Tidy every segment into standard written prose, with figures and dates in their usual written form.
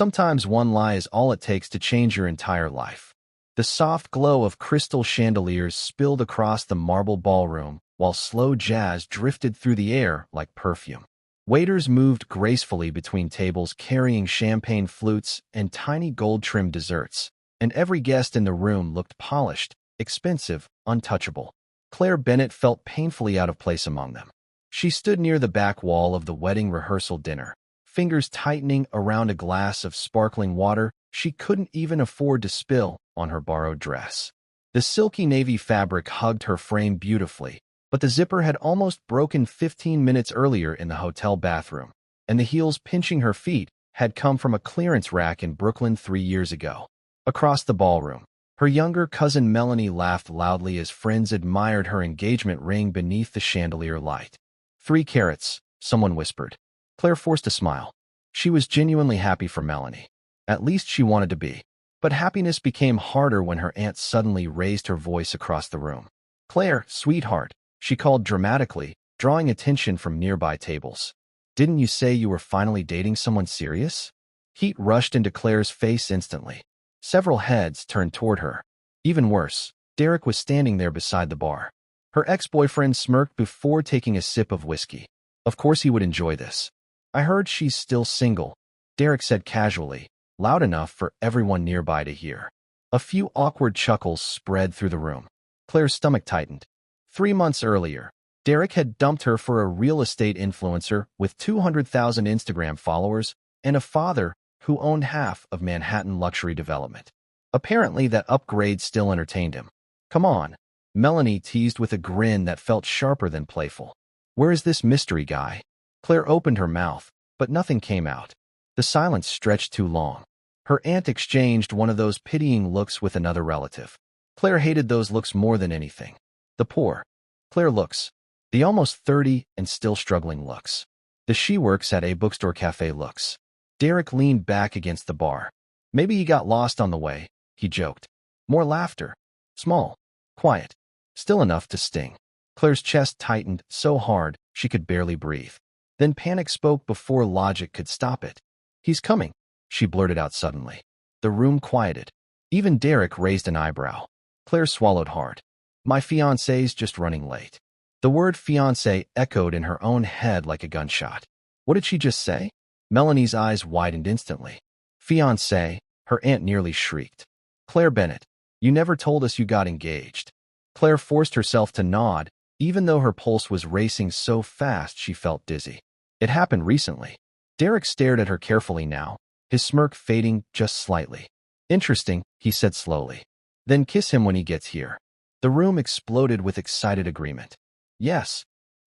Sometimes one lie is all it takes to change your entire life. The soft glow of crystal chandeliers spilled across the marble ballroom, while slow jazz drifted through the air like perfume. Waiters moved gracefully between tables carrying champagne flutes and tiny gold-trimmed desserts, and every guest in the room looked polished, expensive, untouchable. Claire Bennett felt painfully out of place among them. She stood near the back wall of the wedding rehearsal dinner, fingers tightening around a glass of sparkling water she couldn't even afford to spill on her borrowed dress. The silky navy fabric hugged her frame beautifully, but the zipper had almost broken 15 minutes earlier in the hotel bathroom, and the heels pinching her feet had come from a clearance rack in Brooklyn 3 years ago. Across the ballroom, her younger cousin Melanie laughed loudly as friends admired her engagement ring beneath the chandelier light. 3 carats, someone whispered. Claire forced a smile. She was genuinely happy for Melanie. At least she wanted to be. But happiness became harder when her aunt suddenly raised her voice across the room. "Claire, sweetheart," she called dramatically, drawing attention from nearby tables. "Didn't you say you were finally dating someone serious?" Heat rushed into Claire's face instantly. Several heads turned toward her. Even worse, Derek was standing there beside the bar. Her ex-boyfriend smirked before taking a sip of whiskey. Of course he would enjoy this. "I heard she's still single," Derek said casually, loud enough for everyone nearby to hear. A few awkward chuckles spread through the room. Claire's stomach tightened. 3 months earlier, Derek had dumped her for a real estate influencer with 200,000 Instagram followers and a father who owned half of Manhattan luxury development. Apparently that upgrade still entertained him. "Come on," Melanie teased with a grin that felt sharper than playful. "Where is this mystery guy?" Claire opened her mouth, but nothing came out. The silence stretched too long. Her aunt exchanged one of those pitying looks with another relative. Claire hated those looks more than anything. The poor Claire looks. The almost 30 and still struggling looks. The she works at a bookstore cafe looks. Derek leaned back against the bar. "Maybe he got lost on the way," he joked. More laughter. Small. Quiet. Still enough to sting. Claire's chest tightened so hard she could barely breathe. Then panic spoke before logic could stop it. "He's coming," she blurted out suddenly. The room quieted. Even Derek raised an eyebrow. Claire swallowed hard. "My fiancé's just running late." The word fiancé echoed in her own head like a gunshot. What did she just say? Melanie's eyes widened instantly. "Fiancé," her aunt nearly shrieked. "Claire Bennett, you never told us you got engaged." Claire forced herself to nod, even though her pulse was racing so fast she felt dizzy. "It happened recently." Derek stared at her carefully now, his smirk fading just slightly. "Interesting," he said slowly. "Then kiss him when he gets here." The room exploded with excited agreement. "Yes.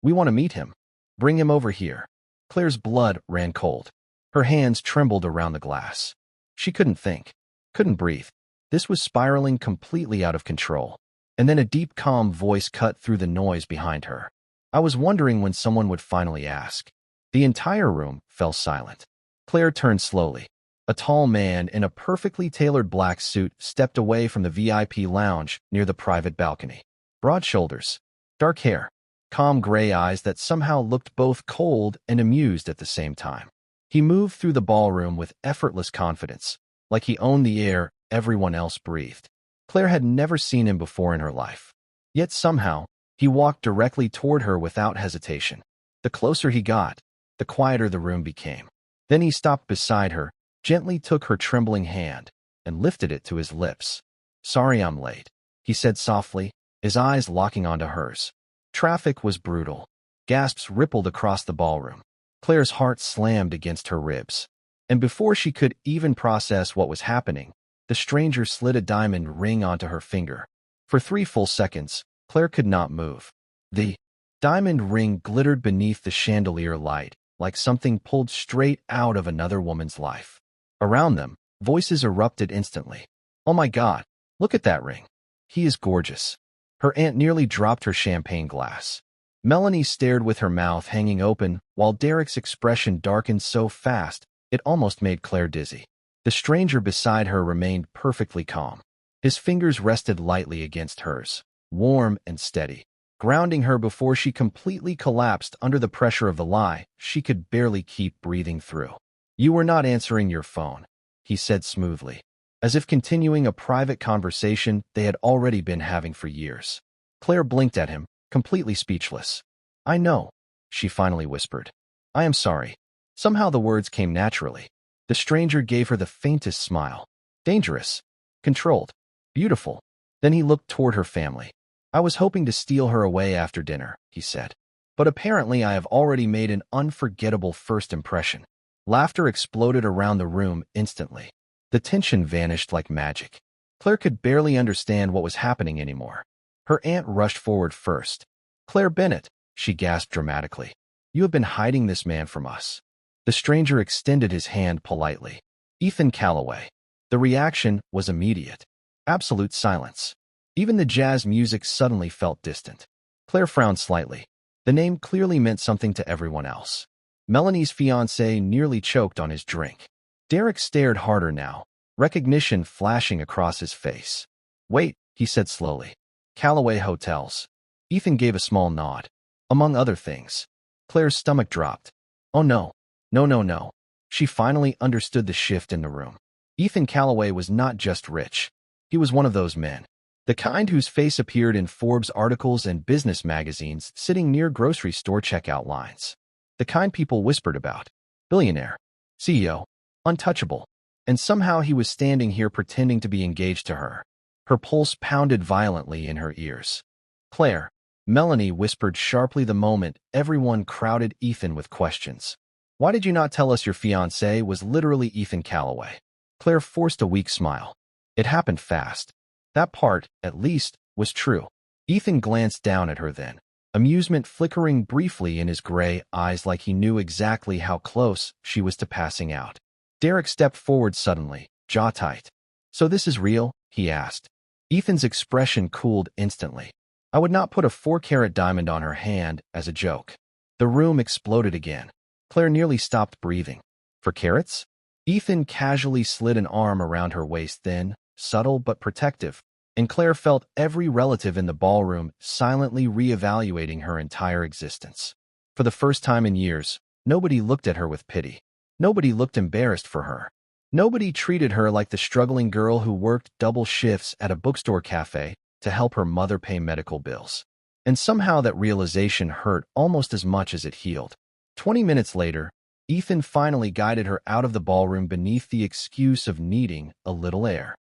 We want to meet him. Bring him over here." Claire's blood ran cold. Her hands trembled around the glass. She couldn't think. Couldn't breathe. This was spiraling completely out of control. And then a deep, calm voice cut through the noise behind her. "I was wondering when someone would finally ask." The entire room fell silent. Claire turned slowly. A tall man in a perfectly tailored black suit stepped away from the VIP lounge near the private balcony. Broad shoulders, dark hair, calm gray eyes that somehow looked both cold and amused at the same time. He moved through the ballroom with effortless confidence, like he owned the air everyone else breathed. Claire had never seen him before in her life. Yet somehow, he walked directly toward her without hesitation. The closer he got, the quieter the room became. Then he stopped beside her, gently took her trembling hand, and lifted it to his lips. "Sorry I'm late," he said softly, his eyes locking onto hers. Traffic was brutal. Gasps rippled across the ballroom. Claire's heart slammed against her ribs. And before she could even process what was happening, the stranger slid a diamond ring onto her finger. For 3 full seconds, Claire could not move. The diamond ring glittered beneath the chandelier light, like something pulled straight out of another woman's life. Around them, voices erupted instantly. "Oh my God, look at that ring. He is gorgeous." Her aunt nearly dropped her champagne glass. Melanie stared with her mouth hanging open, while Derek's expression darkened so fast it almost made Claire dizzy. The stranger beside her remained perfectly calm. His fingers rested lightly against hers, warm and steady, grounding her before she completely collapsed under the pressure of the lie she could barely keep breathing through. "You were not answering your phone," he said smoothly, as if continuing a private conversation they had already been having for years. Claire blinked at him, completely speechless. I know, she finally whispered. I am sorry. Somehow the words came naturally. The stranger gave her the faintest smile. Dangerous. Controlled. Beautiful. Then he looked toward her family. I was hoping to steal her away after dinner, he said. But apparently I have already made an unforgettable first impression. Laughter exploded around the room instantly. The tension vanished like magic. Claire could barely understand what was happening anymore. Her aunt rushed forward first. Claire Bennett, she gasped dramatically. You have been hiding this man from us. The stranger extended his hand politely. Ethan Calloway. The reaction was immediate. Absolute silence. Even the jazz music suddenly felt distant. Claire frowned slightly. The name clearly meant something to everyone else. Melanie's fiancé nearly choked on his drink. Derek stared harder now, recognition flashing across his face. Wait, he said slowly. Calloway Hotels. Ethan gave a small nod. Among other things. Claire's stomach dropped. Oh no. No. She finally understood the shift in the room. Ethan Calloway was not just rich. He was one of those men. The kind whose face appeared in Forbes articles and business magazines sitting near grocery store checkout lines. The kind people whispered about. Billionaire. CEO. Untouchable. And somehow he was standing here pretending to be engaged to her. Her pulse pounded violently in her ears. Claire. Melanie whispered sharply the moment everyone crowded Ethan with questions. Why did you not tell us your fiancé was literally Ethan Calloway? Claire forced a weak smile. It happened fast. That part, at least, was true. Ethan glanced down at her then, amusement flickering briefly in his gray eyes like he knew exactly how close she was to passing out. Derek stepped forward suddenly, jaw tight. So this is real? He asked. Ethan's expression cooled instantly. I would not put a 4-carat diamond on her hand as a joke. The room exploded again. Claire nearly stopped breathing. For carats? Ethan casually slid an arm around her waist, thin, subtle but protective, and Claire felt every relative in the ballroom silently reevaluating her entire existence. For the first time in years, nobody looked at her with pity. Nobody looked embarrassed for her. Nobody treated her like the struggling girl who worked double shifts at a bookstore café to help her mother pay medical bills. And somehow that realization hurt almost as much as it healed. 20 minutes later, Ethan finally guided her out of the ballroom beneath the excuse of needing a little air.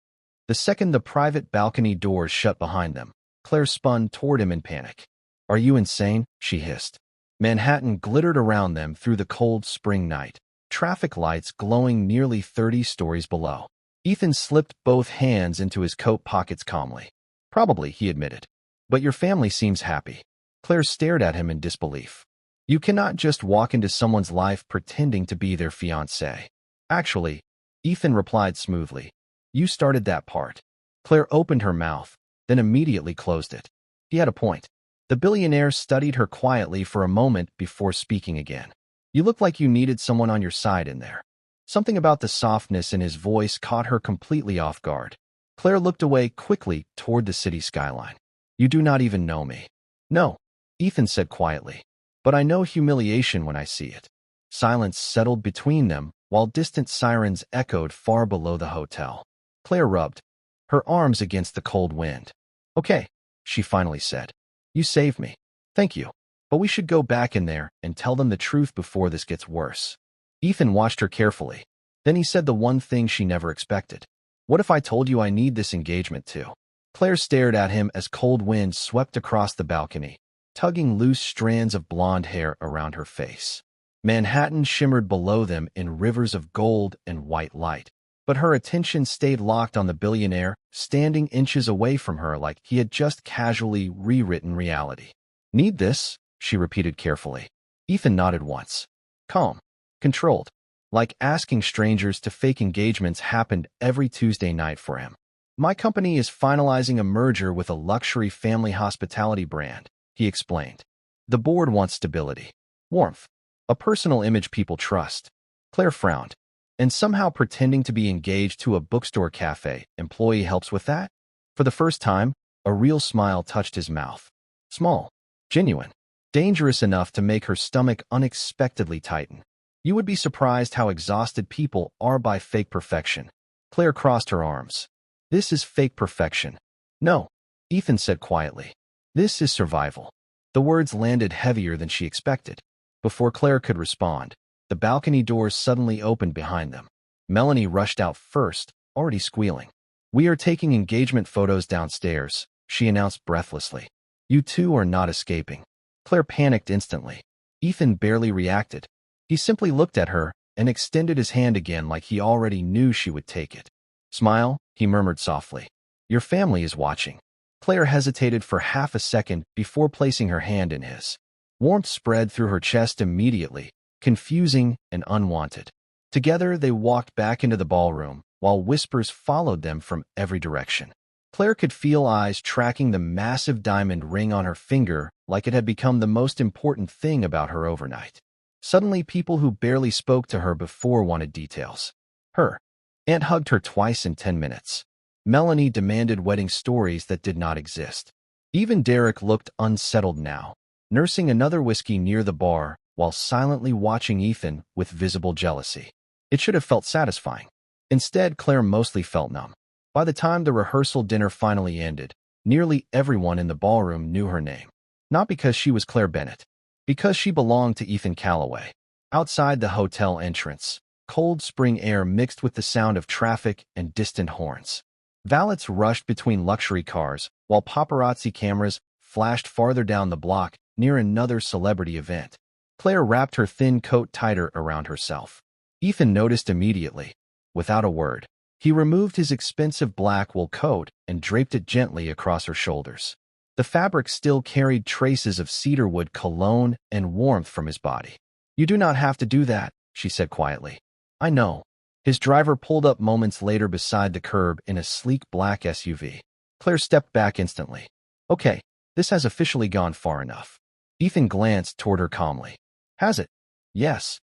The second the private balcony doors shut behind them, Claire spun toward him in panic. Are you insane? She hissed. Manhattan glittered around them through the cold spring night, traffic lights glowing nearly 30 stories below. Ethan slipped both hands into his coat pockets calmly. Probably, he admitted. But your family seems happy. Claire stared at him in disbelief. You cannot just walk into someone's life pretending to be their fiancé. Actually, Ethan replied smoothly. You started that part. Claire opened her mouth, then immediately closed it. He had a point. The billionaire studied her quietly for a moment before speaking again. You look like you needed someone on your side in there. Something about the softness in his voice caught her completely off guard. Claire looked away quickly toward the city skyline. You do not even know me. No, Ethan said quietly. But I know humiliation when I see it. Silence settled between them while distant sirens echoed far below the hotel. Claire rubbed her arms against the cold wind. Okay, she finally said. You saved me. Thank you. But we should go back in there and tell them the truth before this gets worse. Ethan watched her carefully. Then he said the one thing she never expected. What if I told you I need this engagement too? Claire stared at him as cold wind swept across the balcony, tugging loose strands of blonde hair around her face. Manhattan shimmered below them in rivers of gold and white light, but her attention stayed locked on the billionaire, standing inches away from her like he had just casually rewritten reality. Need this? She repeated carefully. Ethan nodded once. Calm. Controlled. Like asking strangers to fake engagements happened every Tuesday night for him. My company is finalizing a merger with a luxury family hospitality brand, he explained. The board wants stability, warmth, a personal image people trust. Claire frowned. And somehow pretending to be engaged to a bookstore cafe employee helps with that? For the first time, a real smile touched his mouth. Small, genuine, dangerous enough to make her stomach unexpectedly tighten. You would be surprised how exhausted people are by fake perfection. Claire crossed her arms. This is fake perfection. No, Ethan said quietly. This is survival. The words landed heavier than she expected. Before Claire could respond, the balcony doors suddenly opened behind them. Melanie rushed out first, already squealing. We are taking engagement photos downstairs, she announced breathlessly. You two are not escaping. Claire panicked instantly. Ethan barely reacted. He simply looked at her and extended his hand again like he already knew she would take it. Smile, he murmured softly. Your family is watching. Claire hesitated for half a second before placing her hand in his. Warmth spread through her chest immediately, confusing and unwanted. Together they walked back into the ballroom, while whispers followed them from every direction. Claire could feel eyes tracking the massive diamond ring on her finger like it had become the most important thing about her overnight. Suddenly, people who barely spoke to her before wanted details. Her aunt hugged her twice in 10 minutes. Melanie demanded wedding stories that did not exist. Even Derek looked unsettled now, nursing another whiskey near the bar while silently watching Ethan with visible jealousy. It should have felt satisfying. Instead, Claire mostly felt numb. By the time the rehearsal dinner finally ended, nearly everyone in the ballroom knew her name. Not because she was Claire Bennett, because she belonged to Ethan Calloway. Outside the hotel entrance, cold spring air mixed with the sound of traffic and distant horns. Valets rushed between luxury cars, while paparazzi cameras flashed farther down the block near another celebrity event. Claire wrapped her thin coat tighter around herself. Ethan noticed immediately. Without a word, he removed his expensive black wool coat and draped it gently across her shoulders. The fabric still carried traces of cedarwood cologne and warmth from his body. You do not have to do that, she said quietly. I know. His driver pulled up moments later beside the curb in a sleek black SUV. Claire stepped back instantly. Okay, this has officially gone far enough. Ethan glanced toward her calmly. Has it? Yes.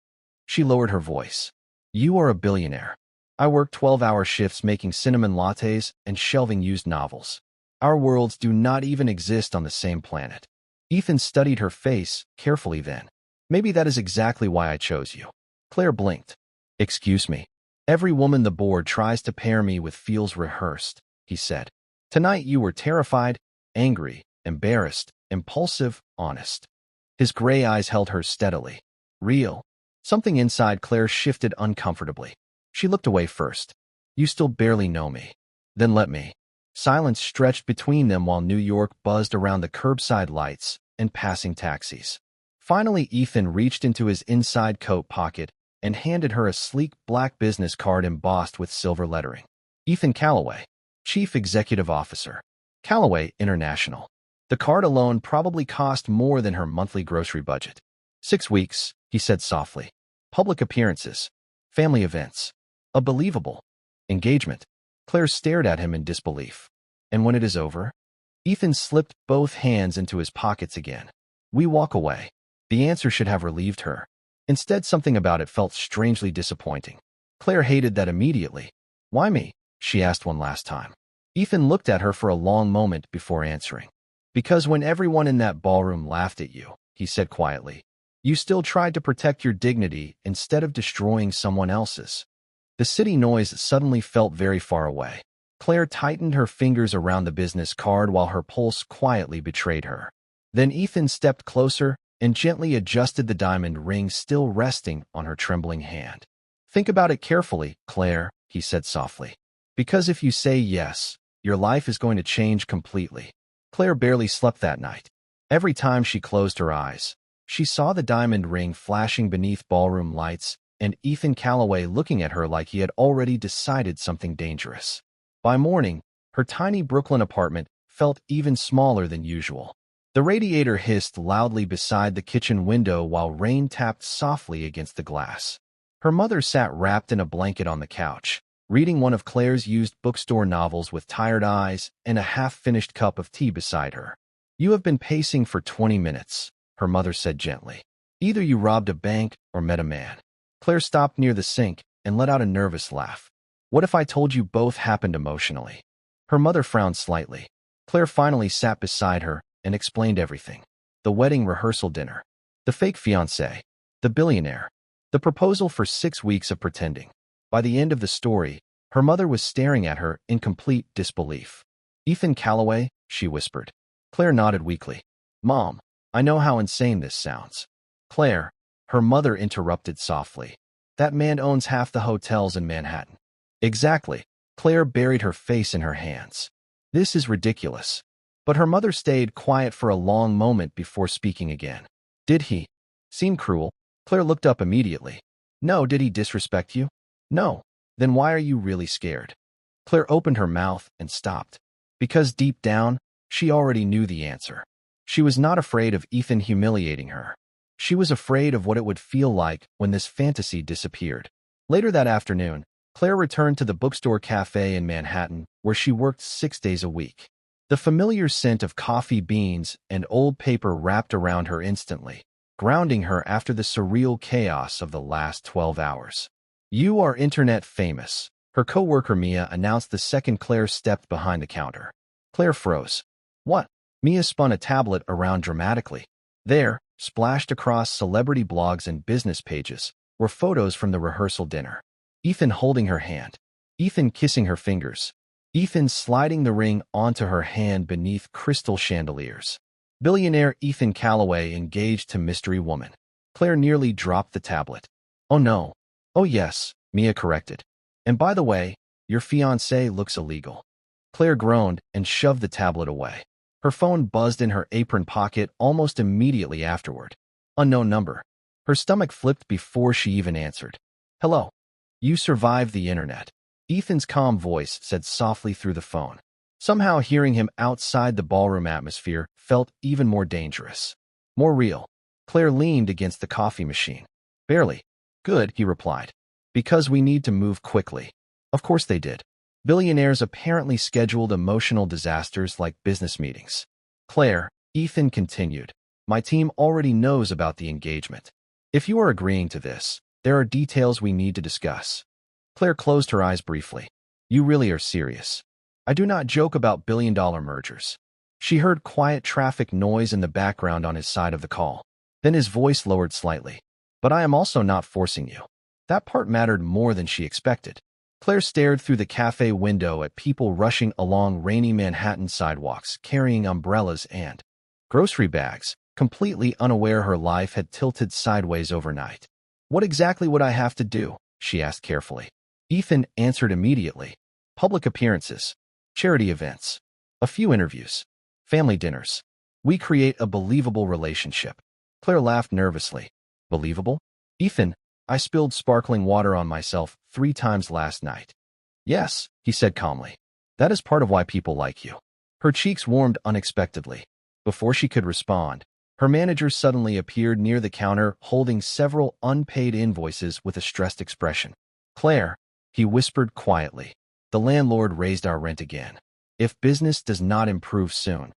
She lowered her voice. You are a billionaire. I work 12-hour shifts making cinnamon lattes and shelving used novels. Our worlds do not even exist on the same planet. Ethan studied her face carefully then. Maybe that is exactly why I chose you. Claire blinked. Excuse me. Every woman the board tries to pair me with feels rehearsed, he said. Tonight you were terrified, angry, embarrassed, impulsive, honest. His gray eyes held hers steadily. Real. Something inside Claire shifted uncomfortably. She looked away first. You still barely know me. Then let me. Silence stretched between them while New York buzzed around the curbside lights and passing taxis. Finally, Ethan reached into his inside coat pocket and handed her a sleek black business card embossed with silver lettering. Ethan Calloway, Chief Executive Officer. Calloway International. The card alone probably cost more than her monthly grocery budget. 6 weeks, he said softly. Public appearances. Family events. A believable engagement. Claire stared at him in disbelief. And when it is over? Ethan slipped both hands into his pockets again. We walk away. The answer should have relieved her. Instead, something about it felt strangely disappointing. Claire hated that immediately. Why me? She asked one last time. Ethan looked at her for a long moment before answering. Because when everyone in that ballroom laughed at you, he said quietly, you still tried to protect your dignity instead of destroying someone else's. The city noise suddenly felt very far away. Claire tightened her fingers around the business card while her pulse quietly betrayed her. Then Ethan stepped closer and gently adjusted the diamond ring still resting on her trembling hand. Think about it carefully, Claire, he said softly. Because if you say yes, your life is going to change completely. Claire barely slept that night. Every time she closed her eyes, she saw the diamond ring flashing beneath ballroom lights and Ethan Calloway looking at her like he had already decided something dangerous. By morning, her tiny Brooklyn apartment felt even smaller than usual. The radiator hissed loudly beside the kitchen window while rain tapped softly against the glass. Her mother sat wrapped in a blanket on the couch, reading one of Claire's used bookstore novels with tired eyes and a half-finished cup of tea beside her. You have been pacing for 20 minutes, her mother said gently. Either you robbed a bank or met a man. Claire stopped near the sink and let out a nervous laugh. What if I told you both happened emotionally? Her mother frowned slightly. Claire finally sat beside her and explained everything. The wedding rehearsal dinner. The fake fiancé. The billionaire. The proposal for 6 weeks of pretending. By the end of the story, her mother was staring at her in complete disbelief. Ethan Calloway, she whispered. Claire nodded weakly. Mom, I know how insane this sounds. Claire, her mother interrupted softly. That man owns half the hotels in Manhattan. Exactly. Claire buried her face in her hands. This is ridiculous. But her mother stayed quiet for a long moment before speaking again. Did he seem cruel? Claire looked up immediately. No, did he disrespect you? No. Then why are you really scared? Claire opened her mouth and stopped. Because deep down, she already knew the answer. She was not afraid of Ethan humiliating her. She was afraid of what it would feel like when this fantasy disappeared. Later that afternoon, Claire returned to the bookstore café in Manhattan, where she worked 6 days a week. The familiar scent of coffee beans and old paper wrapped around her instantly, grounding her after the surreal chaos of the last 12 hours. You are internet famous, her coworker Mia announced the second Claire stepped behind the counter. Claire froze. What? Mia spun a tablet around dramatically. There, splashed across celebrity blogs and business pages, were photos from the rehearsal dinner. Ethan holding her hand. Ethan kissing her fingers. Ethan sliding the ring onto her hand beneath crystal chandeliers. Billionaire Ethan Calloway engaged to mystery woman. Claire nearly dropped the tablet. Oh no. Oh yes, Mia corrected. And by the way, your fiancé looks illegal. Claire groaned and shoved the tablet away. Her phone buzzed in her apron pocket almost immediately afterward. Unknown number. Her stomach flipped before she even answered. Hello. You survived the internet. Ethan's calm voice said softly through the phone. Somehow hearing him outside the ballroom atmosphere felt even more dangerous. More real. Claire leaned against the coffee machine. Barely. Good, he replied. Because we need to move quickly. Of course they did. Billionaires apparently scheduled emotional disasters like business meetings. Claire, Ethan continued. My team already knows about the engagement. If you are agreeing to this, there are details we need to discuss. Claire closed her eyes briefly. You really are serious. I do not joke about billion-dollar mergers. She heard quiet traffic noise in the background on his side of the call. Then his voice lowered slightly. But I am also not forcing you. That part mattered more than she expected. Claire stared through the cafe window at people rushing along rainy Manhattan sidewalks, carrying umbrellas and grocery bags, completely unaware her life had tilted sideways overnight. What exactly would I have to do? She asked carefully. Ethan answered immediately. Public appearances, charity events, a few interviews, family dinners. We create a believable relationship. Claire laughed nervously. Believable? Ethan, I spilled sparkling water on myself 3 times last night. Yes, he said calmly. That is part of why people like you. Her cheeks warmed unexpectedly. Before she could respond, her manager suddenly appeared near the counter holding several unpaid invoices with a stressed expression. Claire, he whispered quietly. The landlord raised our rent again. If business does not improve soon.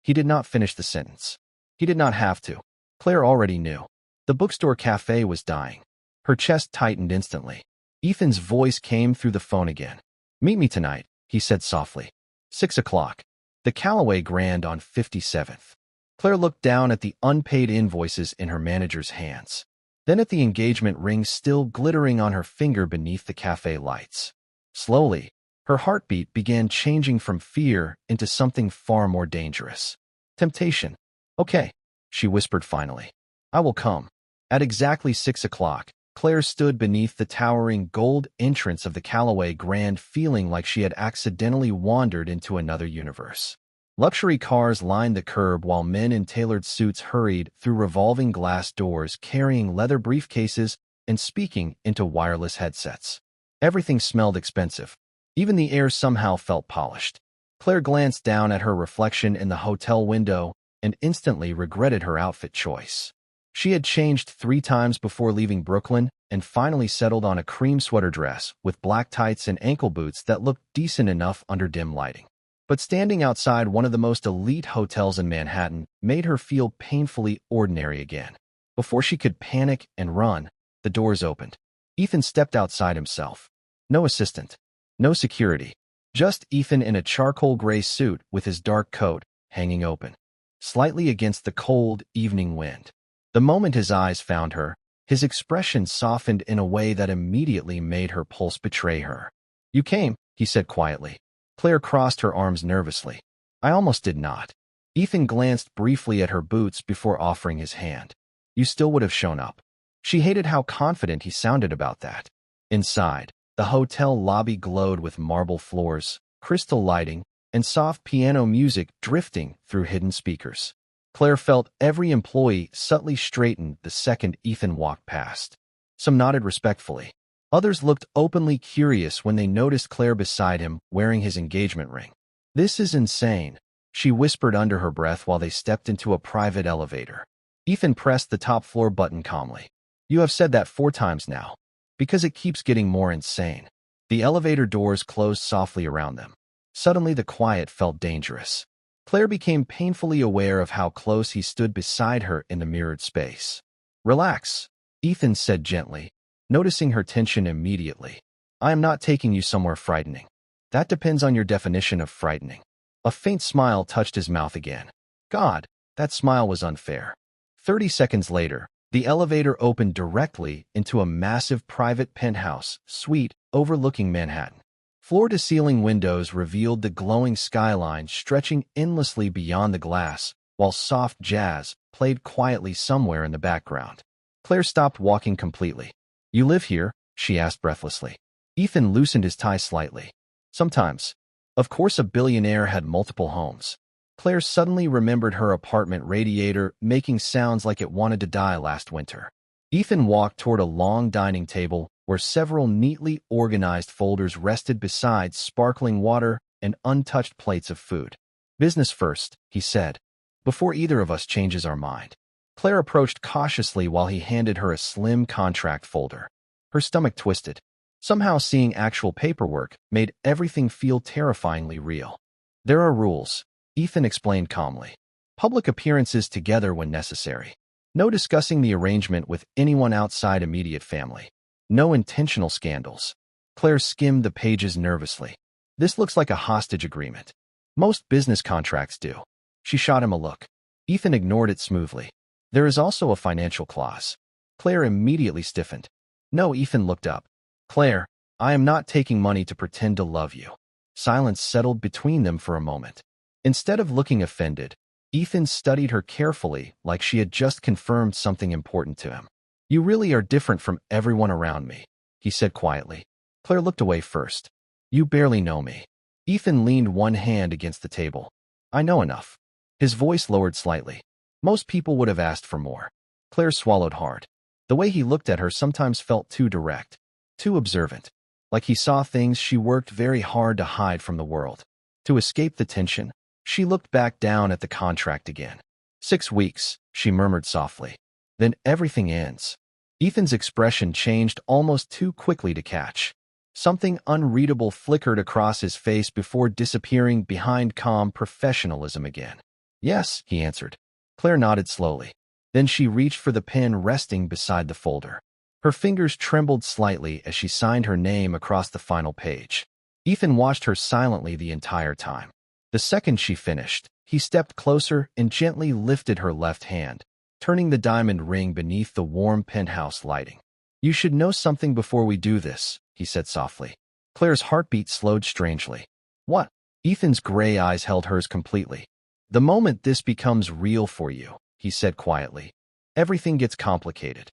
He did not finish the sentence. He did not have to. Claire already knew. The bookstore cafe was dying. Her chest tightened instantly. Ethan's voice came through the phone again. Meet me tonight, he said softly. 6 o'clock. The Calloway Grand on 57th. Claire looked down at the unpaid invoices in her manager's hands. Then at the engagement ring still glittering on her finger beneath the cafe lights. Slowly, her heartbeat began changing from fear into something far more dangerous. Temptation. Okay, she whispered finally. I will come. At exactly 6 o'clock, Claire stood beneath the towering gold entrance of the Calloway Grand feeling like she had accidentally wandered into another universe. Luxury cars lined the curb while men in tailored suits hurried through revolving glass doors carrying leather briefcases and speaking into wireless headsets. Everything smelled expensive. Even the air somehow felt polished. Claire glanced down at her reflection in the hotel window and instantly regretted her outfit choice. She had changed 3 times before leaving Brooklyn and finally settled on a cream sweater dress with black tights and ankle boots that looked decent enough under dim lighting. But standing outside one of the most elite hotels in Manhattan made her feel painfully ordinary again. Before she could panic and run, the doors opened. Ethan stepped outside himself. No assistant. No security. Just Ethan in a charcoal gray suit with his dark coat hanging open, slightly against the cold evening wind. The moment his eyes found her, His expression softened in a way that immediately made her pulse betray her. "You came," he said quietly. Claire crossed her arms nervously. "I almost did not." Ethan glanced briefly at her boots before offering his hand. "You still would have shown up." She hated how confident he sounded about that. Inside, the hotel lobby glowed with marble floors, crystal lighting, and soft piano music drifting through hidden speakers. Claire felt every employee subtly straighten the second Ethan walked past. Some nodded respectfully. Others looked openly curious when they noticed Claire beside him wearing his engagement ring. "This is insane," she whispered under her breath while they stepped into a private elevator. Ethan pressed the top floor button calmly. "You have said that 4 times now. Because it keeps getting more insane." The elevator doors closed softly around them. Suddenly the quiet felt dangerous. Claire became painfully aware of how close he stood beside her in the mirrored space. "Relax," Ethan said gently, noticing her tension immediately. "I am not taking you somewhere frightening." "That depends on your definition of frightening." A faint smile touched his mouth again. God, that smile was unfair. 30 seconds later, the elevator opened directly into a massive private penthouse suite overlooking Manhattan. Floor-to-ceiling windows revealed the glowing skyline stretching endlessly beyond the glass, while soft jazz played quietly somewhere in the background. Claire stopped walking completely. "You live here?" she asked breathlessly. Ethan loosened his tie slightly. "Sometimes." Of course, a billionaire had multiple homes. Claire suddenly remembered her apartment radiator making sounds like it wanted to die last winter. Ethan walked toward a long dining table where several neatly organized folders rested beside sparkling water and untouched plates of food. "Business first," he said, "before either of us changes our mind." Claire approached cautiously while he handed her a slim contract folder. Her stomach twisted. Somehow seeing actual paperwork made everything feel terrifyingly real. "There are rules," Ethan explained calmly. "Public appearances together when necessary. No discussing the arrangement with anyone outside immediate family. No intentional scandals." Claire skimmed the pages nervously. "This looks like a hostage agreement." "Most business contracts do." She shot him a look. Ethan ignored it smoothly. "There is also a financial clause." Claire immediately stiffened. "No," Ethan looked up. "Claire, I am not taking money to pretend to love you." Silence settled between them for a moment. Instead of looking offended, Ethan studied her carefully like she had just confirmed something important to him. "You really are different from everyone around me," he said quietly. Claire looked away first. "You barely know me." Ethan leaned one hand against the table. "I know enough." His voice lowered slightly. "Most people would have asked for more." Claire swallowed hard. The way he looked at her sometimes felt too direct, too observant, like he saw things she worked very hard to hide from the world. To escape the tension, she looked back down at the contract again. 6 weeks, she murmured softly. "Then everything ends." Ethan's expression changed almost too quickly to catch. Something unreadable flickered across his face before disappearing behind calm professionalism again. "Yes," he answered. Claire nodded slowly. Then she reached for the pen resting beside the folder. Her fingers trembled slightly as she signed her name across the final page. Ethan watched her silently the entire time. The second she finished, he stepped closer and gently lifted her left hand, turning the diamond ring beneath the warm penthouse lighting. "You should know something before we do this," he said softly. Claire's heartbeat slowed strangely. "What?" Ethan's gray eyes held hers completely. "The moment this becomes real for you," he said quietly, "everything gets complicated."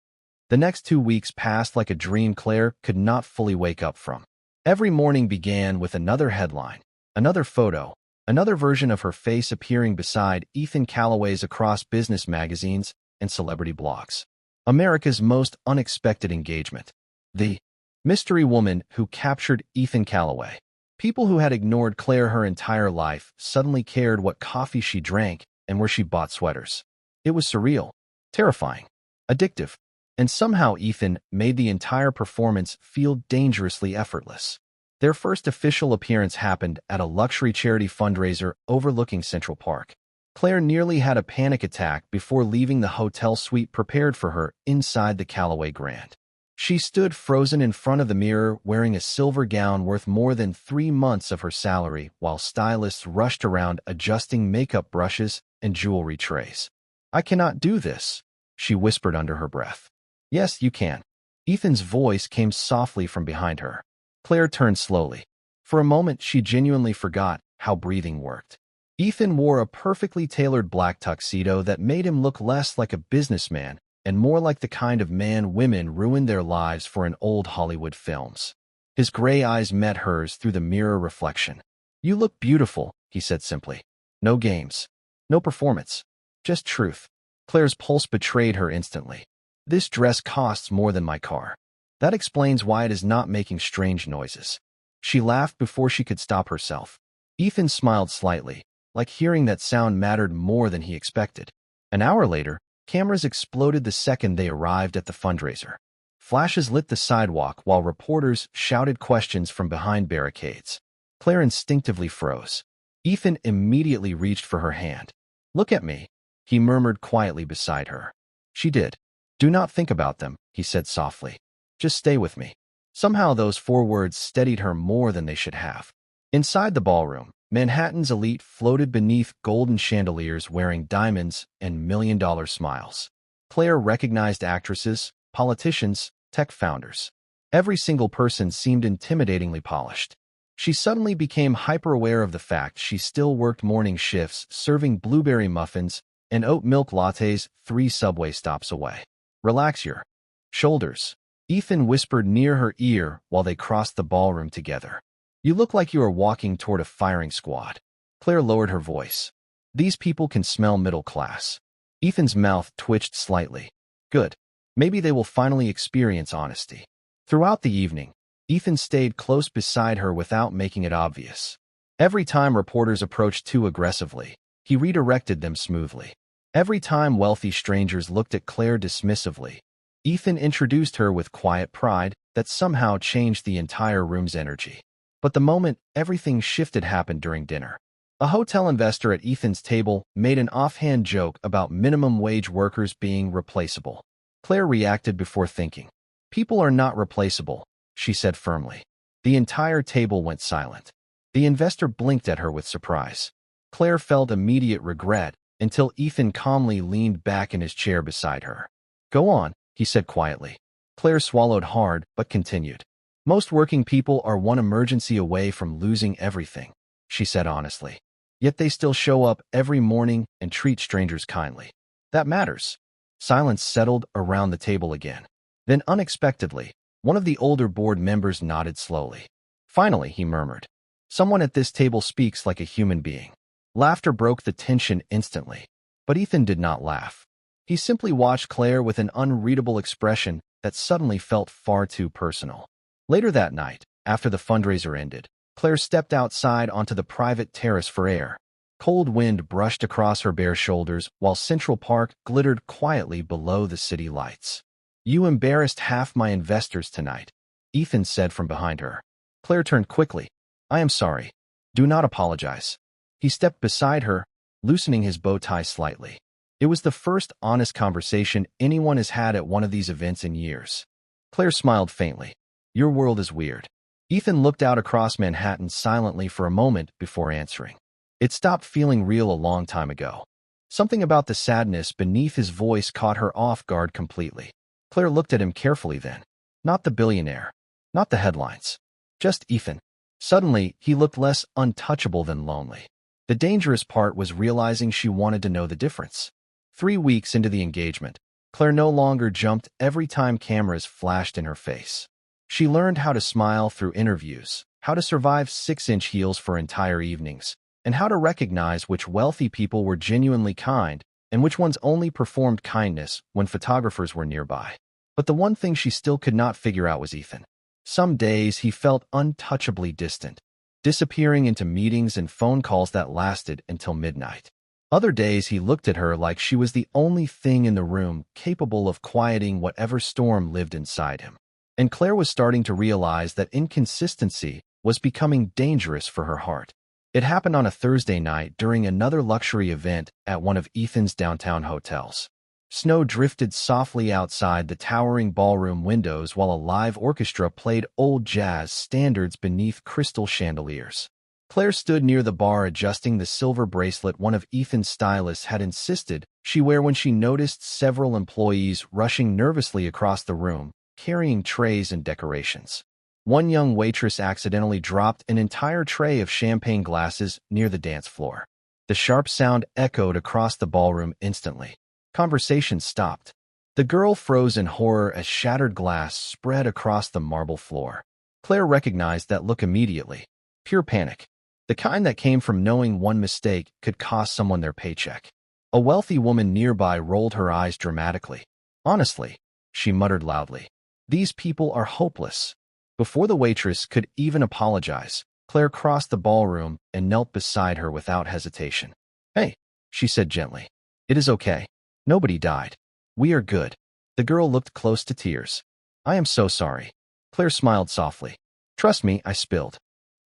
The next 2 weeks passed like a dream Claire could not fully wake up from. Every morning began with another headline, another photo, another version of her face appearing beside Ethan Callaway's across business magazines and celebrity blogs. America's most unexpected engagement. The mystery woman who captured Ethan Callaway. People who had ignored Claire her entire life suddenly cared what coffee she drank and where she bought sweaters. It was surreal, terrifying, addictive. And somehow Ethan made the entire performance feel dangerously effortless. Their first official appearance happened at a luxury charity fundraiser overlooking Central Park. Claire nearly had a panic attack before leaving the hotel suite prepared for her inside the Callaway Grand. She stood frozen in front of the mirror wearing a silver gown worth more than 3 months of her salary while stylists rushed around adjusting makeup brushes and jewelry trays. "I cannot do this," she whispered under her breath. Yes, you can. Ethan's voice came softly from behind her. Claire turned slowly. For a moment, she genuinely forgot how breathing worked. Ethan wore a perfectly tailored black tuxedo that made him look less like a businessman and more like the kind of man women ruin their lives for in old Hollywood films. His gray eyes met hers through the mirror reflection. You look beautiful, he said simply. No games. No performance. Just truth. Claire's pulse betrayed her instantly. This dress costs more than my car. That explains why it is not making strange noises. She laughed before she could stop herself. Ethan smiled slightly, like hearing that sound mattered more than he expected. An hour later, cameras exploded the second they arrived at the fundraiser. Flashes lit the sidewalk while reporters shouted questions from behind barricades. Claire instinctively froze. Ethan immediately reached for her hand. Look at me, he murmured quietly beside her. She did. Do not think about them, he said softly. Just stay with me. Somehow those 4 words steadied her more than they should have. Inside the ballroom, Manhattan's elite floated beneath golden chandeliers wearing diamonds and million-dollar smiles. Claire recognized actresses, politicians, tech founders. Every single person seemed intimidatingly polished. She suddenly became hyper-aware of the fact she still worked morning shifts serving blueberry muffins and oat milk lattes 3 subway stops away. Relax your shoulders, Ethan whispered near her ear while they crossed the ballroom together. You look like you are walking toward a firing squad. Claire lowered her voice. These people can smell middle class. Ethan's mouth twitched slightly. Good. Maybe they will finally experience honesty. Throughout the evening, Ethan stayed close beside her without making it obvious. Every time reporters approached too aggressively, he redirected them smoothly. Every time wealthy strangers looked at Claire dismissively, Ethan introduced her with quiet pride that somehow changed the entire room's energy. But the moment everything shifted happened during dinner. A hotel investor at Ethan's table made an offhand joke about minimum wage workers being replaceable. Claire reacted before thinking. People are not replaceable, she said firmly. The entire table went silent. The investor blinked at her with surprise. Claire felt immediate regret until Ethan calmly leaned back in his chair beside her. Go on, he said quietly. Claire swallowed hard but continued. Most working people are one emergency away from losing everything, she said honestly. Yet they still show up every morning and treat strangers kindly. That matters. Silence settled around the table again. Then unexpectedly, one of the older board members nodded slowly. Finally, he murmured, someone at this table speaks like a human being. Laughter broke the tension instantly. But Ethan did not laugh. He simply watched Claire with an unreadable expression that suddenly felt far too personal. Later that night, after the fundraiser ended, Claire stepped outside onto the private terrace for air. Cold wind brushed across her bare shoulders while Central Park glittered quietly below the city lights. You embarrassed half my investors tonight, Ethan said from behind her. Claire turned quickly. I am sorry. Do not apologize. He stepped beside her, loosening his bow tie slightly. It was the first honest conversation anyone has had at one of these events in years. Claire smiled faintly. Your world is weird. Ethan looked out across Manhattan silently for a moment before answering. It stopped feeling real a long time ago. Something about the sadness beneath his voice caught her off guard completely. Claire looked at him carefully then. Not the billionaire. Not the headlines. Just Ethan. Suddenly, he looked less untouchable than lonely. The dangerous part was realizing she wanted to know the difference. 3 weeks into the engagement, Claire no longer jumped every time cameras flashed in her face. She learned how to smile through interviews, how to survive 6-inch heels for entire evenings, and how to recognize which wealthy people were genuinely kind and which ones only performed kindness when photographers were nearby. But the one thing she still could not figure out was Ethan. Some days he felt untouchably distant, disappearing into meetings and phone calls that lasted until midnight. Other days he looked at her like she was the only thing in the room capable of quieting whatever storm lived inside him. And Claire was starting to realize that inconsistency was becoming dangerous for her heart. It happened on a Thursday night during another luxury event at one of Ethan's downtown hotels. Snow drifted softly outside the towering ballroom windows while a live orchestra played old jazz standards beneath crystal chandeliers. Claire stood near the bar adjusting the silver bracelet one of Ethan's stylists had insisted she wear when she noticed several employees rushing nervously across the room, carrying trays and decorations. One young waitress accidentally dropped an entire tray of champagne glasses near the dance floor. The sharp sound echoed across the ballroom instantly. Conversation stopped. The girl froze in horror as shattered glass spread across the marble floor. Claire recognized that look immediately. Pure panic. The kind that came from knowing one mistake could cost someone their paycheck. A wealthy woman nearby rolled her eyes dramatically. Honestly, she muttered loudly, these people are hopeless. Before the waitress could even apologize, Claire crossed the ballroom and knelt beside her without hesitation. Hey, she said gently. It is okay. Nobody died. We are good. The girl looked close to tears. I am so sorry. Claire smiled softly. Trust me, I spilled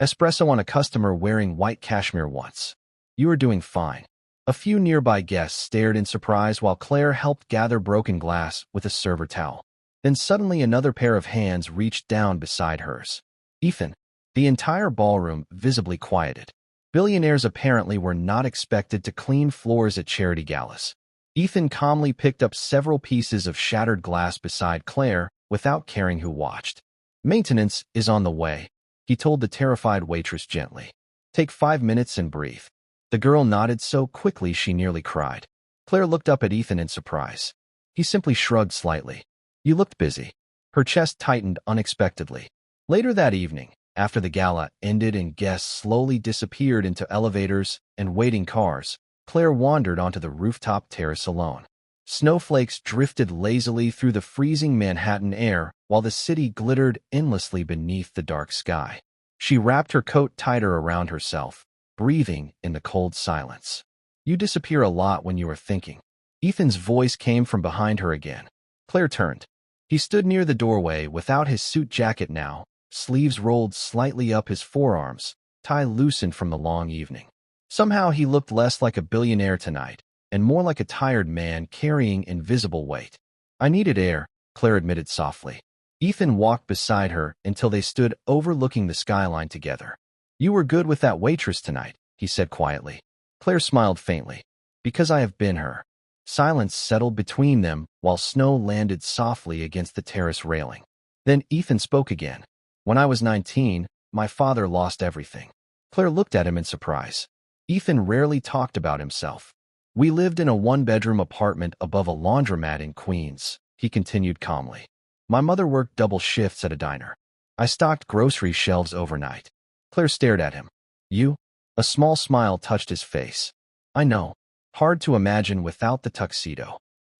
espresso on a customer wearing white cashmere once. You are doing fine. A few nearby guests stared in surprise while Claire helped gather broken glass with a server towel. Then suddenly another pair of hands reached down beside hers. Ethan. The entire ballroom visibly quieted. Billionaires apparently were not expected to clean floors at charity galas. Ethan calmly picked up several pieces of shattered glass beside Claire without caring who watched. Maintenance is on the way, he told the terrified waitress gently. Take 5 minutes and breathe. The girl nodded so quickly she nearly cried. Claire looked up at Ethan in surprise. He simply shrugged slightly. You looked busy. Her chest tightened unexpectedly. Later that evening, after the gala ended and guests slowly disappeared into elevators and waiting cars, Claire wandered onto the rooftop terrace alone. Snowflakes drifted lazily through the freezing Manhattan air while the city glittered endlessly beneath the dark sky. She wrapped her coat tighter around herself, breathing in the cold silence. You disappear a lot when you are thinking. Ethan's voice came from behind her again. Claire turned. He stood near the doorway without his suit jacket now, sleeves rolled slightly up his forearms, tie loosened from the long evening. Somehow he looked less like a billionaire tonight, and more like a tired man carrying invisible weight. I needed air, Claire admitted softly. Ethan walked beside her until they stood overlooking the skyline together. You were good with that waitress tonight, he said quietly. Claire smiled faintly. Because I have been her. Silence settled between them while snow landed softly against the terrace railing. Then Ethan spoke again. When I was 19, my father lost everything. Claire looked at him in surprise. Ethan rarely talked about himself. We lived in a one-bedroom apartment above a laundromat in Queens, he continued calmly. My mother worked double shifts at a diner. I stocked grocery shelves overnight. Claire stared at him. You? A small smile touched his face. I know. Hard to imagine without the tuxedo.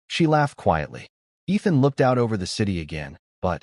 She laughed quietly. Ethan looked out over the city again, but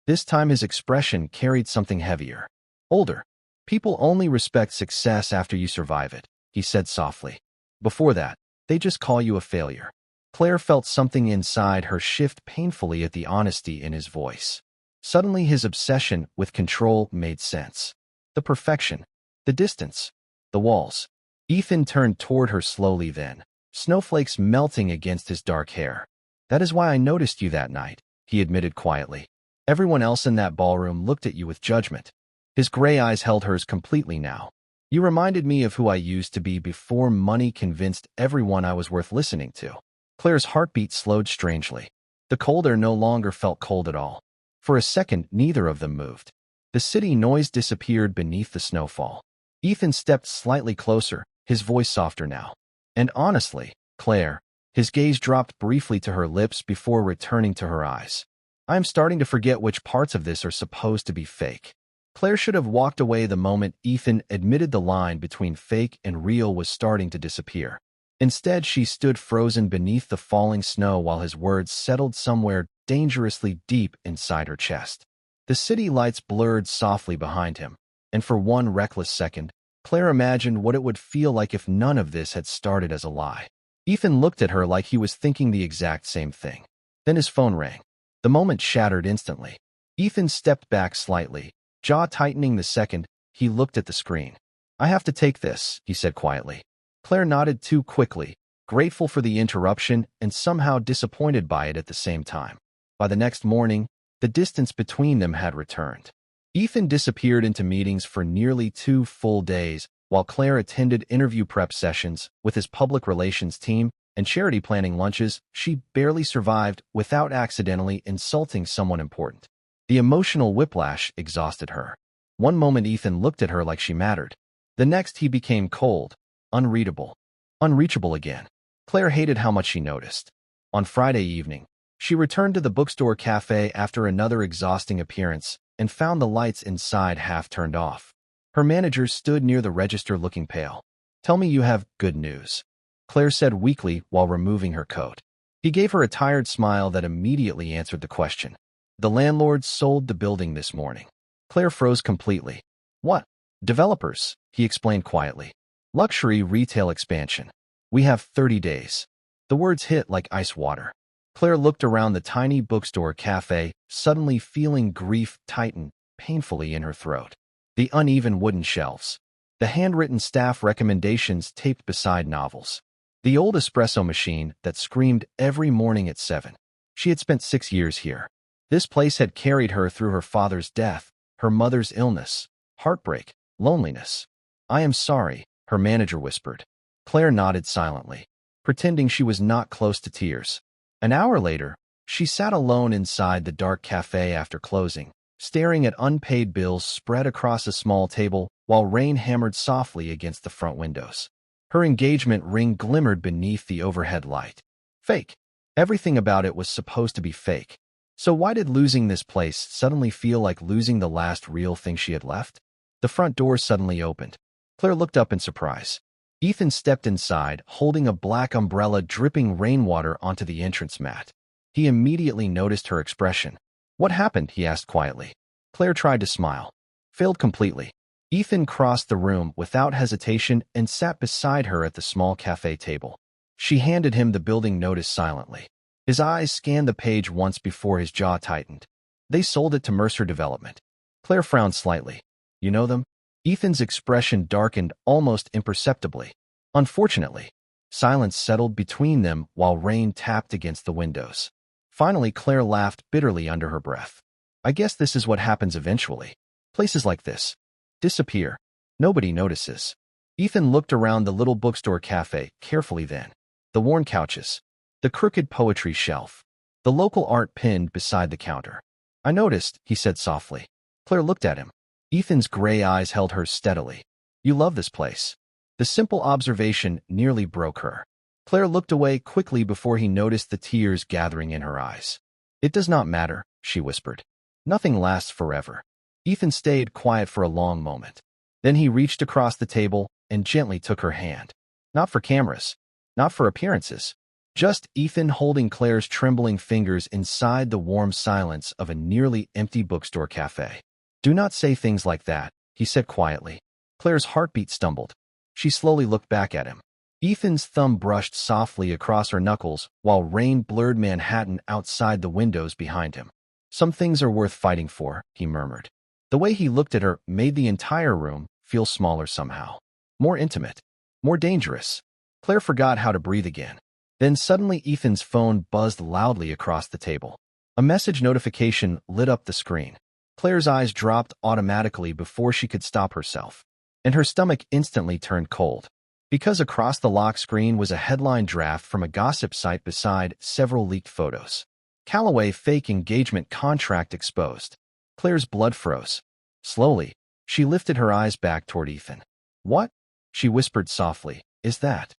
this time his expression carried something heavier. Older. People only respect success after you survive it, he said softly. Before that, they just call you a failure. Claire felt something inside her shift painfully at the honesty in his voice. Suddenly his obsession with control made sense. The perfection, the distance, the walls. Ethan turned toward her slowly then, snowflakes melting against his dark hair. That is why I noticed you that night, he admitted quietly. Everyone else in that ballroom looked at you with judgment. His gray eyes held hers completely now. You reminded me of who I used to be before money convinced everyone I was worth listening to. Claire's heartbeat slowed strangely. The cold air no longer felt cold at all. For a second, neither of them moved. The city noise disappeared beneath the snowfall. Ethan stepped slightly closer, his voice softer now. And honestly, Claire, his gaze dropped briefly to her lips before returning to her eyes. I am starting to forget which parts of this are supposed to be fake. Claire should have walked away the moment Ethan admitted the line between fake and real was starting to disappear. Instead, she stood frozen beneath the falling snow while his words settled somewhere dangerously deep inside her chest. The city lights blurred softly behind him, and for one reckless second, Claire imagined what it would feel like if none of this had started as a lie. Ethan looked at her like he was thinking the exact same thing. Then his phone rang. The moment shattered instantly. Ethan stepped back slightly, jaw tightening the second he looked at the screen. I have to take this, he said quietly. Claire nodded too quickly, grateful for the interruption and somehow disappointed by it at the same time. By the next morning, the distance between them had returned. Ethan disappeared into meetings for nearly 2 full days, while Claire attended interview prep sessions with his public relations team and charity planning lunches. She barely survived without accidentally insulting someone important. The emotional whiplash exhausted her. One moment Ethan looked at her like she mattered. The next he became cold, unreadable, unreachable again. Claire hated how much she noticed. On Friday evening, she returned to the bookstore café after another exhausting appearance and found the lights inside half turned off. Her manager stood near the register looking pale. "Tell me you have good news," Claire said weakly while removing her coat. He gave her a tired smile that immediately answered the question. "The landlord sold the building this morning." Claire froze completely. "What?" "Developers," he explained quietly. "Luxury retail expansion. We have 30 days." The words hit like ice water. Claire looked around the tiny bookstore cafe, suddenly feeling grief tighten painfully in her throat. The uneven wooden shelves. The handwritten staff recommendations taped beside novels. The old espresso machine that screamed every morning at 7. She had spent 6 years here. This place had carried her through her father's death, her mother's illness, heartbreak, loneliness. "I am sorry," her manager whispered. Claire nodded silently, pretending she was not close to tears. An hour later, she sat alone inside the dark cafe after closing, staring at unpaid bills spread across a small table while rain hammered softly against the front windows. Her engagement ring glimmered beneath the overhead light. Fake. Everything about it was supposed to be fake. So why did losing this place suddenly feel like losing the last real thing she had left? The front door suddenly opened. Claire looked up in surprise. Ethan stepped inside, holding a black umbrella dripping rainwater onto the entrance mat. He immediately noticed her expression. "What happened?" he asked quietly. Claire tried to smile. Failed completely. Ethan crossed the room without hesitation and sat beside her at the small cafe table. She handed him the building notice silently. His eyes scanned the page once before his jaw tightened. "They sold it to Mercer Development." Claire frowned slightly. "You know them?" Ethan's expression darkened almost imperceptibly. "Unfortunately." Silence settled between them while rain tapped against the windows. Finally, Claire laughed bitterly under her breath. "I guess this is what happens eventually. Places like this disappear. Nobody notices." Ethan looked around the little bookstore cafe carefully then. The worn couches. The crooked poetry shelf. The local art pinned beside the counter. "I noticed," he said softly. Claire looked at him. Ethan's gray eyes held hers steadily. "You love this place." The simple observation nearly broke her. Claire looked away quickly before he noticed the tears gathering in her eyes. "It does not matter," she whispered. "Nothing lasts forever." Ethan stayed quiet for a long moment. Then he reached across the table and gently took her hand. Not for cameras. Not for appearances. Just Ethan holding Claire's trembling fingers inside the warm silence of a nearly empty bookstore cafe. "Do not say things like that," he said quietly. Claire's heartbeat stumbled. She slowly looked back at him. Ethan's thumb brushed softly across her knuckles while rain blurred Manhattan outside the windows behind him. "Some things are worth fighting for," he murmured. The way he looked at her made the entire room feel smaller somehow. More intimate. More dangerous. Claire forgot how to breathe again. Then suddenly Ethan's phone buzzed loudly across the table. A message notification lit up the screen. Claire's eyes dropped automatically before she could stop herself, and her stomach instantly turned cold. Because across the lock screen was a headline draft from a gossip site beside several leaked photos. Callaway fake engagement contract exposed. Claire's blood froze. Slowly, she lifted her eyes back toward Ethan. "What?" she whispered softly. "Is that?"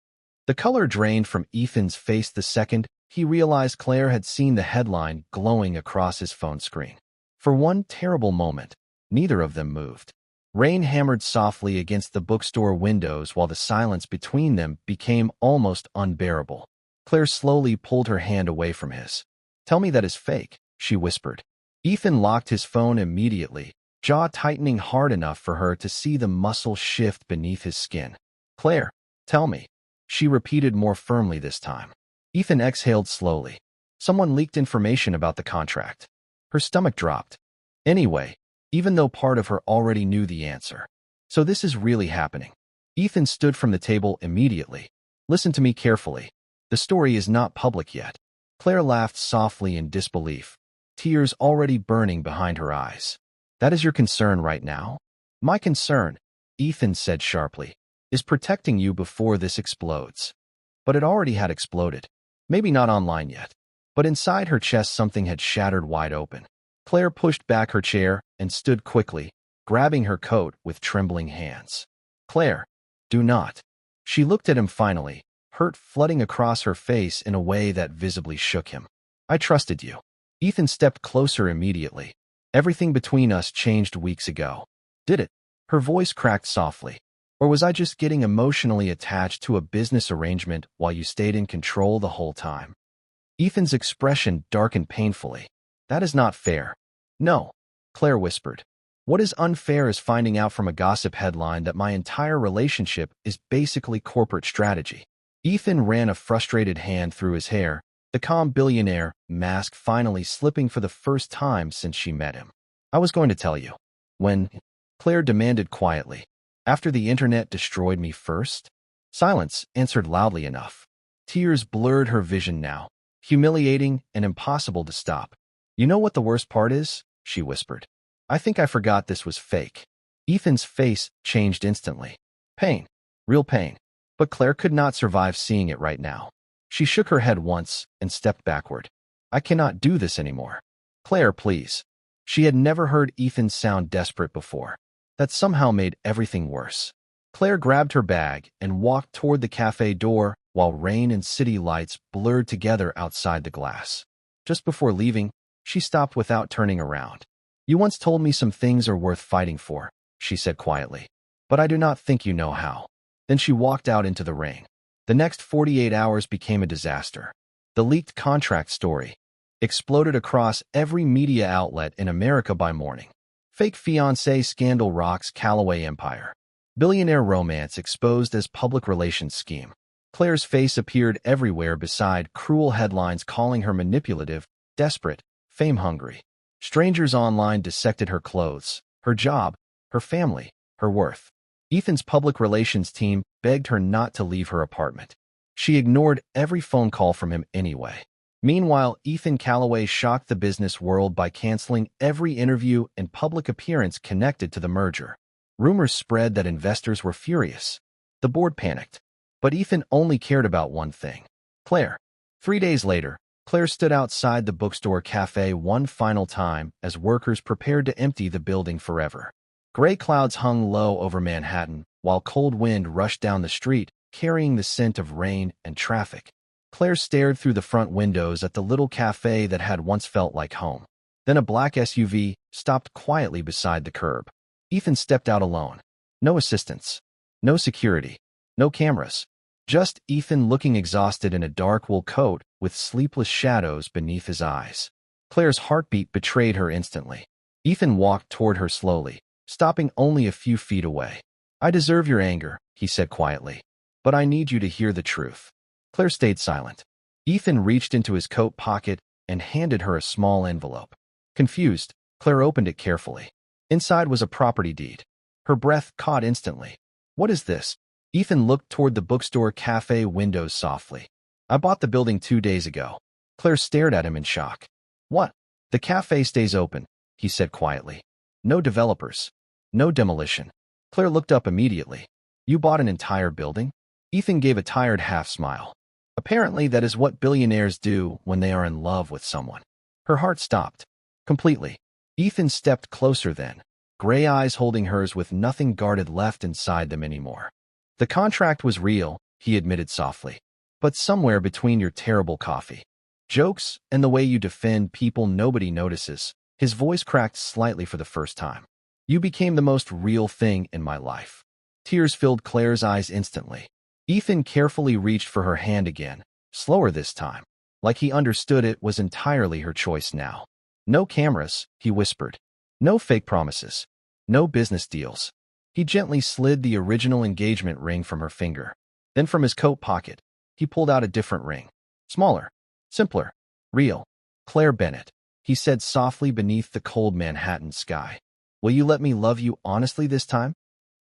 The color drained from Ethan's face the second he realized Claire had seen the headline glowing across his phone screen. For one terrible moment, neither of them moved. Rain hammered softly against the bookstore windows while the silence between them became almost unbearable. Claire slowly pulled her hand away from his. "Tell me that is fake," she whispered. Ethan locked his phone immediately, jaw tightening hard enough for her to see the muscle shift beneath his skin. "Claire, tell me," she repeated more firmly this time. Ethan exhaled slowly. Someone leaked information about the contract. Her stomach dropped. Anyway, even though part of her already knew the answer. So this is really happening. Ethan stood from the table immediately. "Listen to me carefully. The story is not public yet." Claire laughed softly in disbelief, tears already burning behind her eyes. That is your concern right now? My concern, Ethan said sharply, is protecting you before this explodes. But it already had exploded. Maybe not online yet. But inside her chest something had shattered wide open. Claire pushed back her chair and stood quickly, grabbing her coat with trembling hands. Claire, do not. She looked at him finally, hurt flooding across her face in a way that visibly shook him. I trusted you. Ethan stepped closer immediately. Everything between us changed weeks ago. Did it? Her voice cracked softly. Or was I just getting emotionally attached to a business arrangement while you stayed in control the whole time? Ethan's expression darkened painfully. That is not fair. No, Claire whispered. What is unfair is finding out from a gossip headline that my entire relationship is basically corporate strategy. Ethan ran a frustrated hand through his hair, the calm billionaire mask finally slipping for the first time since she met him. I was going to tell you. When? Claire demanded quietly. After the internet destroyed me first? Silence answered loudly enough. Tears blurred her vision now. Humiliating and impossible to stop. You know what the worst part is? She whispered. I think I forgot this was fake. Ethan's face changed instantly. Pain. Real pain. But Claire could not survive seeing it right now. She shook her head once and stepped backward. I cannot do this anymore. Claire, please. She had never heard Ethan sound desperate before. That somehow made everything worse. Claire grabbed her bag and walked toward the cafe door while rain and city lights blurred together outside the glass. Just before leaving, she stopped without turning around. You once told me some things are worth fighting for, she said quietly. But I do not think you know how. Then she walked out into the rain. The next 48 hours became a disaster. The leaked contract story exploded across every media outlet in America by morning. Fake fiancé scandal rocks Callaway empire. Billionaire romance exposed as public relations scheme. Claire's face appeared everywhere beside cruel headlines calling her manipulative, desperate, fame-hungry. Strangers online dissected her clothes, her job, her family, her worth. Ethan's public relations team begged her not to leave her apartment. She ignored every phone call from him anyway. Meanwhile, Ethan Callaway shocked the business world by canceling every interview and public appearance connected to the merger. Rumors spread that investors were furious. The board panicked. But Ethan only cared about one thing. Claire. 3 days later, Claire stood outside the bookstore café one final time as workers prepared to empty the building forever. Gray clouds hung low over Manhattan, while cold wind rushed down the street, carrying the scent of rain and traffic. Claire stared through the front windows at the little cafe that had once felt like home. Then a black SUV stopped quietly beside the curb. Ethan stepped out alone. No assistants. No security. No cameras. Just Ethan looking exhausted in a dark wool coat with sleepless shadows beneath his eyes. Claire's heartbeat betrayed her instantly. Ethan walked toward her slowly, stopping only a few feet away. I deserve your anger, he said quietly. But I need you to hear the truth. Claire stayed silent. Ethan reached into his coat pocket and handed her a small envelope. Confused, Claire opened it carefully. Inside was a property deed. Her breath caught instantly. What is this? Ethan looked toward the bookstore cafe windows softly. I bought the building 2 days ago. Claire stared at him in shock. What? The cafe stays open, he said quietly. No developers. No demolition. Claire looked up immediately. You bought an entire building? Ethan gave a tired half-smile. Apparently, that is what billionaires do when they are in love with someone. Her heart stopped. Completely. Ethan stepped closer then, gray eyes holding hers with nothing guarded left inside them anymore. The contract was real, he admitted softly. But somewhere between your terrible coffee, jokes, and the way you defend people nobody notices, his voice cracked slightly for the first time. You became the most real thing in my life. Tears filled Claire's eyes instantly. Ethan carefully reached for her hand again, slower this time, like he understood it was entirely her choice now. No cameras, he whispered. No fake promises. No business deals. He gently slid the original engagement ring from her finger. Then from his coat pocket, he pulled out a different ring. Smaller. Simpler. Real. Claire Bennett, he said softly beneath the cold Manhattan sky. Will you let me love you honestly this time?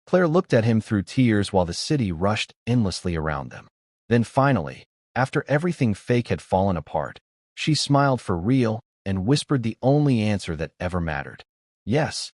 Claire looked at him through tears while the city rushed endlessly around them. Then finally, after everything fake had fallen apart, she smiled for real and whispered the only answer that ever mattered. Yes.